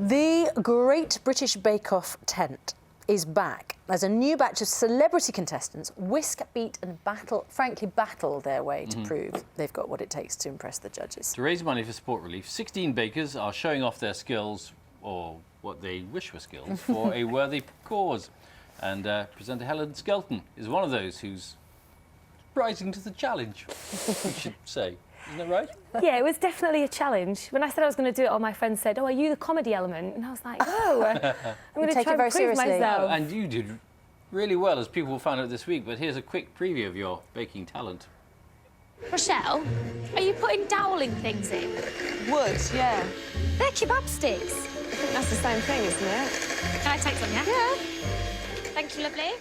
The Great British Bake Off tent is back as a new batch of celebrity contestants whisk, beat and battle their way to prove they've got what it takes to impress the judges. To raise money for Sport Relief, 16 bakers are showing off their skills, or what they wish were skills, for a worthy cause. And presenter Helen Skelton is one of those who's rising to the challenge, we should say. Isn't that right? Yeah, it was definitely a challenge. When I said I was going to do it, all my friends said, "Oh, are you the comedy element?" And I was like, "No, I'm going to try and prove myself." Oh, and you did really well, as people found out this week. But here's a quick preview of your baking talent. Rochelle, are you putting doweling things in? Wood, yeah. They're kebab sticks. I think that's the same thing, isn't it? Can I take some, yeah? Yeah. Thank you, lovely.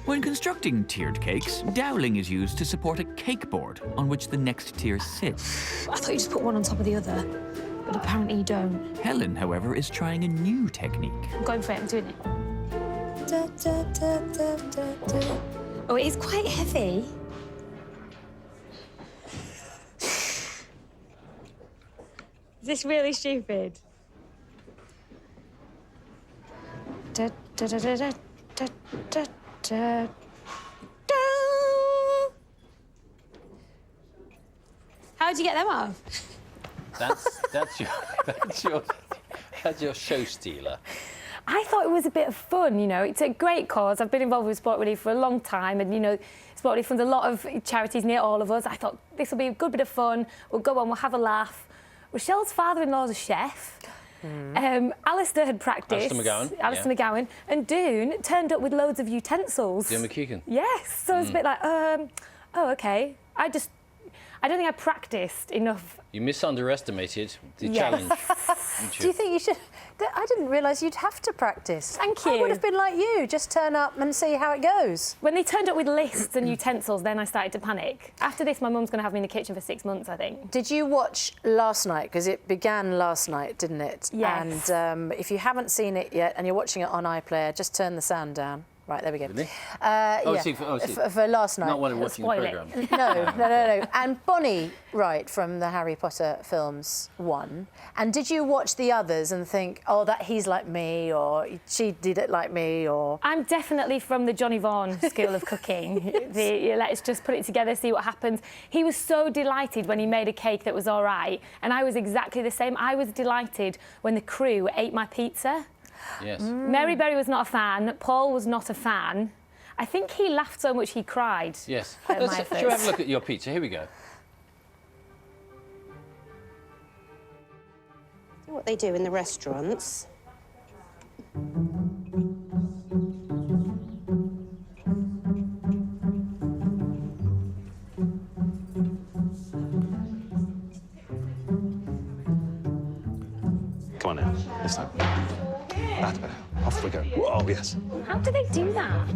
When constructing tiered cakes, doweling is used to support a cake board on which the next tier sits. I thought you just put one on top of the other, but apparently you don't. Helen, however, is trying a new technique. I'm going for it, I'm doing it. Oh, it is quite heavy. Is this really stupid? How'd you get them off? That's your show stealer. I thought it was a bit of fun, you know. It's a great cause. I've been involved with Sport Relief for a long time and, you know, Sport Relief funds a lot of charities near all of us. I thought this will be a good bit of fun. We'll go on, we'll have a laugh. Rochelle's father-in-law's a chef. Alistair had practiced. Alistair McGowan. And Doon turned up with loads of utensils. Doon McKeegan. Yes. So it's a bit like, oh, OK. I don't think I practiced enough. You misunderestimated the challenge. Do you think you should? I didn't realise you'd have to practice. Thank you. I would have been like you, just turn up and see how it goes. When they turned up with lists and utensils, then I started to panic. After this, my mum's going to have me in the kitchen for 6 months, I think. Did you watch last night? Because it began last night, didn't it? Yes. And if you haven't seen it yet and you're watching it on iPlayer, just turn the sound down. Right, there we go. Really? Yeah. For last night. Not when watching the programme. No. And Bonnie Wright from the Harry Potter films won. And did you watch the others and think, oh, that he's like me, or she did it like me, or... I'm definitely from the Johnny Vaughan school of cooking. Let's just put it together, see what happens. He was so delighted when he made a cake that was all right, and I was exactly the same. I was delighted when the crew ate my pizza. Yes. Mary Berry was not a fan. Paul was not a fan. I think he laughed so much he cried. Yes. Shall we have a look at your pizza? Here we go. What they do in the restaurants. Come on now, this time. That's better. Off we go. Whoa, yes. How do they do that?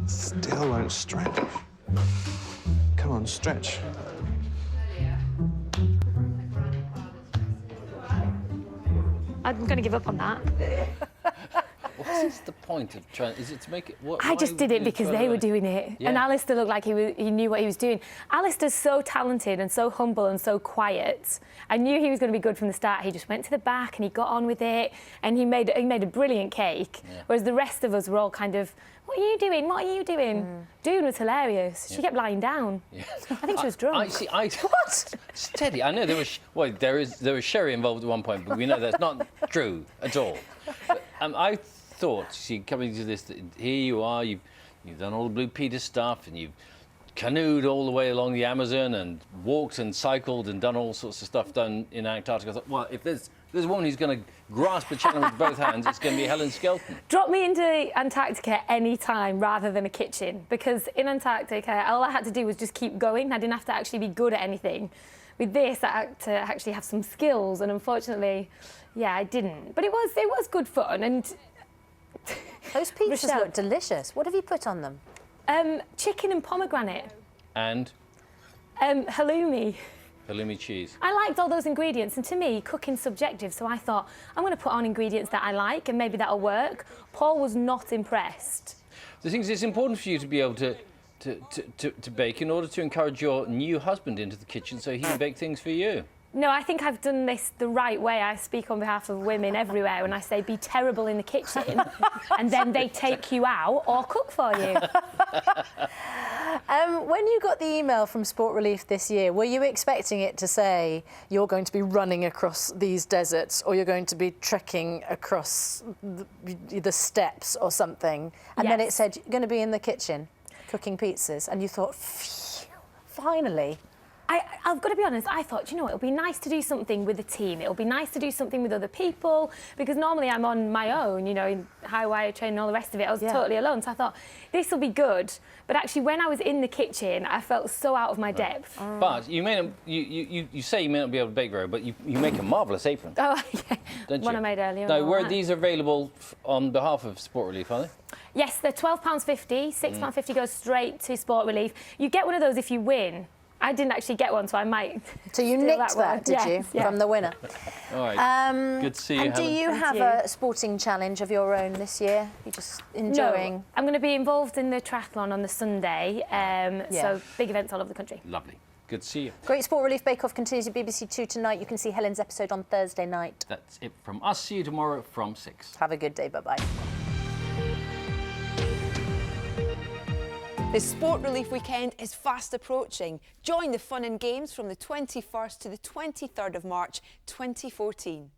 Still won't stretch. Come on, stretch. I'm going to give up on that. What is the point of trying? Is it to make it? I just did it because they were doing it. Yeah. And Alistair looked like he knew what he was doing. Alistair's so talented and so humble and so quiet. I knew he was going to be good from the start. He just went to the back and he got on with it. And he made a brilliant cake. Yeah. Whereas the rest of us were all kind of, what are you doing? What are you doing? Doon was hilarious. Yeah. She kept lying down. Yeah. I think she was drunk. What? Steady. I know there was sherry involved at one point, but we know that's not true at all. But, I thought, coming to this, here you are, you've done all the Blue Peter stuff, and you've canoed all the way along the Amazon and walked and cycled and done all sorts of stuff done in Antarctica. I thought, well, if there's a woman who's going to grasp a challenge with both hands, it's going to be Helen Skelton. Drop me into Antarctica any time rather than a kitchen, because in Antarctica, all I had to do was just keep going. I didn't have to actually be good at anything. With this, I had to actually have some skills, and unfortunately, yeah, I didn't. But it was good fun, and... Those pizzas look delicious. What have you put on them? Chicken and pomegranate. And? Halloumi. Halloumi cheese. I liked all those ingredients, and to me, cooking's subjective, so I thought, I'm going to put on ingredients that I like, and maybe that'll work. Paul was not impressed. The thing is, it's important for you to be able to bake in order to encourage your new husband into the kitchen so he can bake things for you. No, I think I've done this the right way. I speak on behalf of women everywhere when I say be terrible in the kitchen and then they take you out or cook for you. When you got the email from Sport Relief this year, were you expecting it to say you're going to be running across these deserts or you're going to be trekking across the steppes or something? And then it Yes. said you're going to be in the kitchen cooking pizzas and you thought, phew, finally. I've got to be honest, I thought, you know, it'll be nice to do something with a team. It'll be nice to do something with other people because normally I'm on my own, you know, in high wire training and all the rest of it. I was totally alone. So I thought, this will be good. But actually, when I was in the kitchen, I felt so out of my depth. But you may not, you say you may not be able to bake very, but you make a marvellous apron. Oh, yeah. Don't you? One I made earlier. Now, and all where that. these are available on behalf of Sport Relief, are they? Yes, they're £12.50. £6.50 goes straight to Sport Relief. You get one of those if you win. I didn't actually get one, so I might. So you steal nicked one. that, did you, Yes, yeah. from the winner? All right. Good to see you, And do Helen. you have you. a sporting challenge of your own this year? You're just enjoying? No, I'm going to be involved in the triathlon on the Sunday. So big events all over the country. Lovely. Good to see you. Great Sport Relief Bake Off continues at BBC 2 tonight. You can see Helen's episode on Thursday night. That's it from us. See you tomorrow from 6. Have a good day. Bye-bye. The Sport Relief weekend is fast approaching. Join the fun and games from the 21st to the 23rd of March 2014.